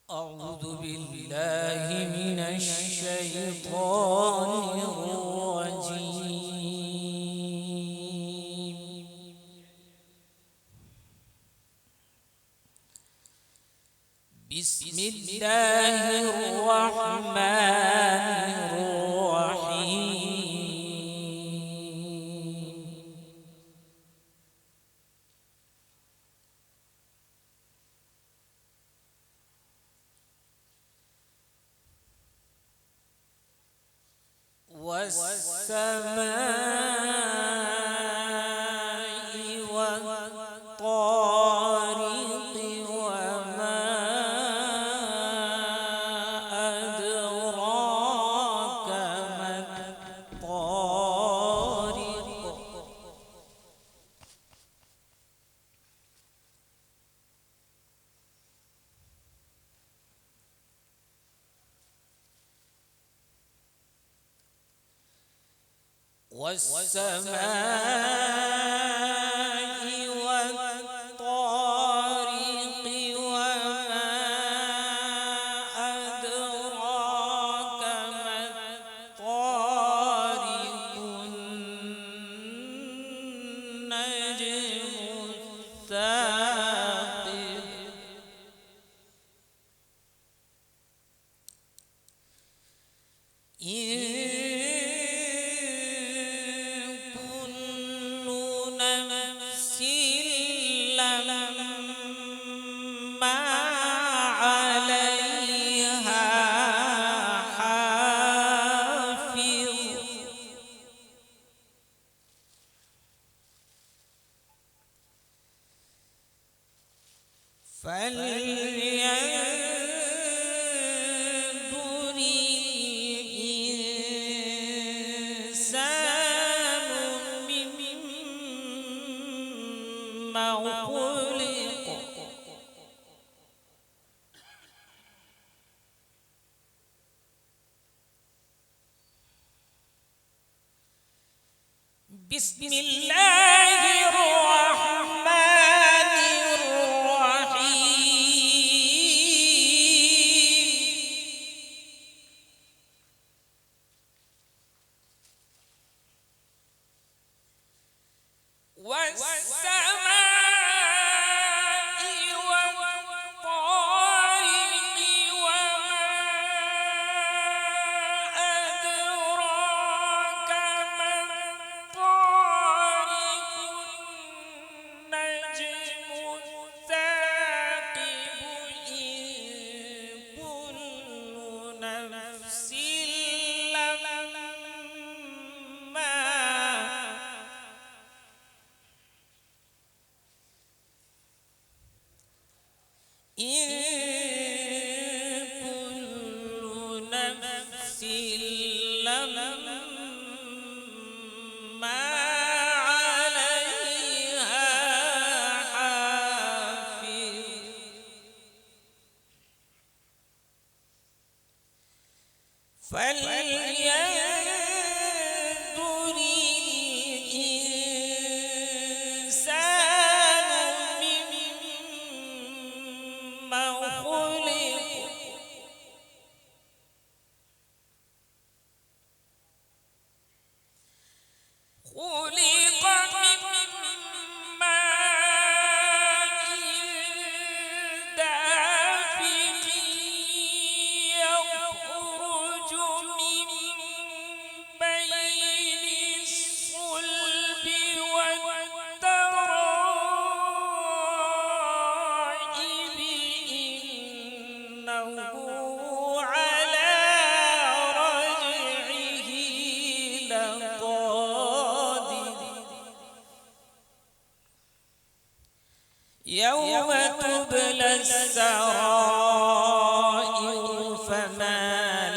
أعوذ بالله من الشيطان الرجيم. بسم الله الرحمن الرحيم. والسماء والطارق وما أدراك ما الطارق. والسماء والطارق وما أدراك ما الطارق. النجم الثاقب. فلينظر الإنسان مما خلق. بسم الله الرحمن الرحيم. والسماء والطارق وما أدراك ما الطارق. النجم الثاقب. إن كل نفس لما عليها حافظ. فلينظر الإنسان مما خلق. خلق من ماء دافق يخرج من بين الصلب والترائب. إنه على رجعه لقادر. يوم تبلى السرائر فما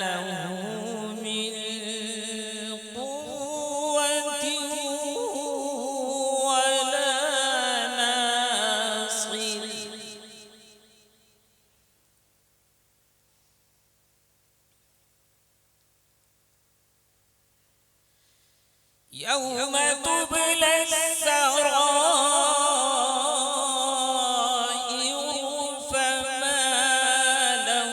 له من قوة ولا ناصر. يوم تبلى السرائر فما له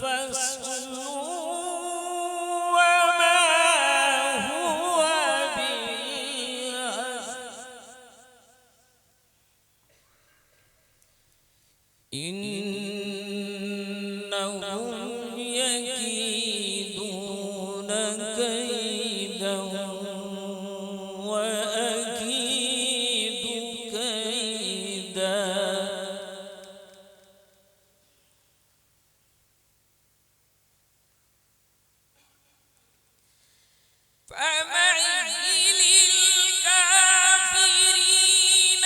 فصل وما هو بالهزل إنهم يكيدون كيدا وأكيد كيدا فمهل الكافرين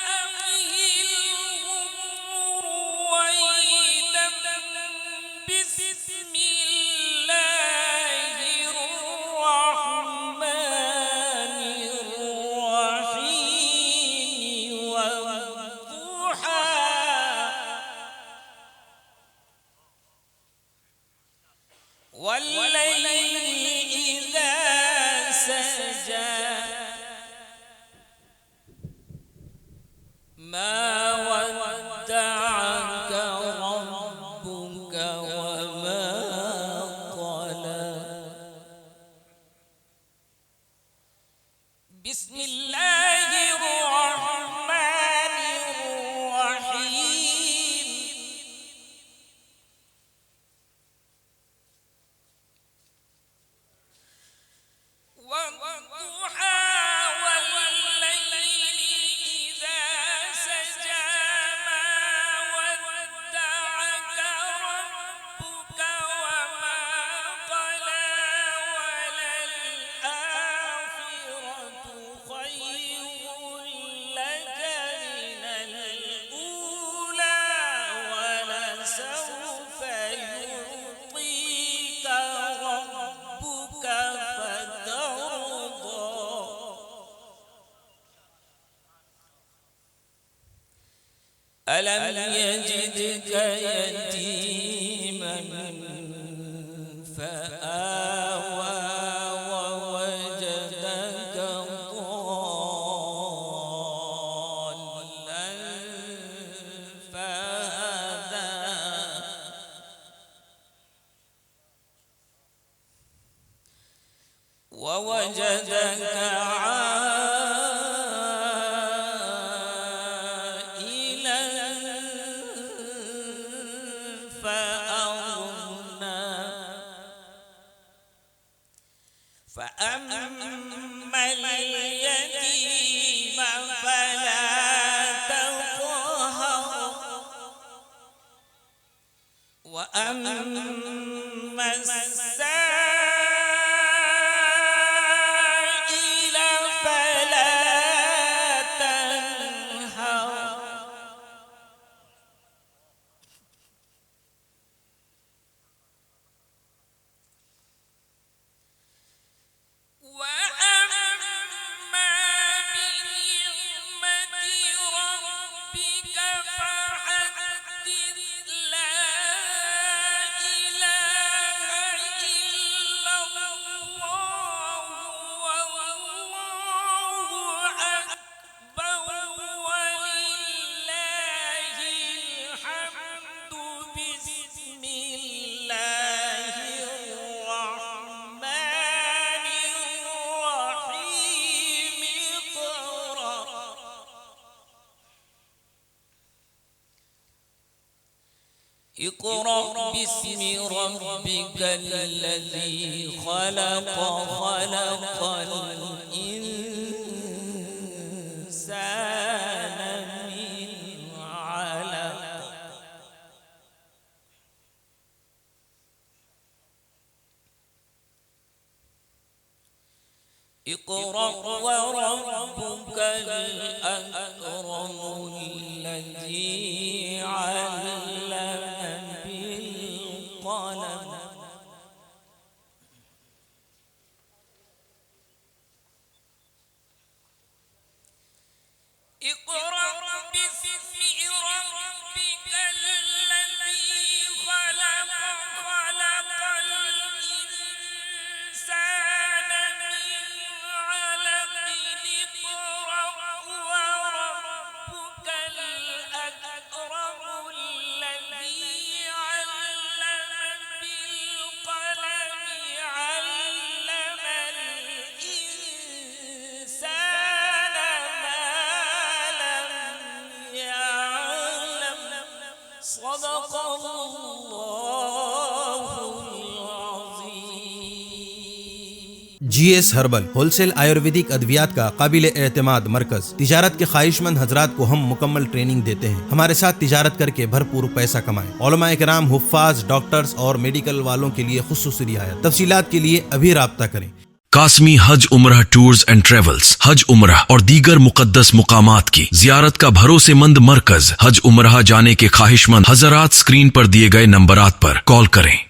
أمهلهم رويدا بسم الله الرحمن الرحيم والضحى والليل إذا سجى ما ودعك ربك وما قلى بسم الله الرحمن الرحيم والضحى والليل إذا سجى ما ودعك ربك وما قلى وللآخرة خير لك من الأولى ولسوف يعطيك ربك فترضى ألم يجدك يتيما فآوى ووجدك ضالا فهدى ووجدك عائلا فأغنى فأما اليتيم فلا تقهر وأما السائل فلا تنهر وأما بنعمة ربك فحدث لا إله إلا الله والله أكبر ولله الحمد بسم الله الرحمن الرحيم اقرأ باسم ربك الذي خلق خلق الإنسان من علق اقرأ وربك الأكرم الذي علم بالقلم اقرأ باسم ربك الذي خلق خلق الإنسان من علق اقرأ GS herbal wholesale Ayurvedic अद्वियात का काबिल एतमाद मरकज। तिजारत के ख्वाहिशमंद हजरात को हम मुकम्मल ट्रेनिंग देते हैं। हमारे साथ तिजारत करके भरपूर पैसा कमाएं। उलमा इकराम, हुफ्फाज, डॉक्टर्स और मेडिकल वालों के लिए खुसूसी रियायत। तफसीलात के लिए अभी राब्ता करें। कासमी हज उम्रह टूर्स एंड ट्रेवल्स हज उम्रह और दीगर मुकद्दस मुकामात की जियारत का भरोसेमंद मरकज। हज उम्रह जाने के ख्वाहिशमंद हजरात स्क्रीन पर दिए गए नंबरात पर कॉल करें।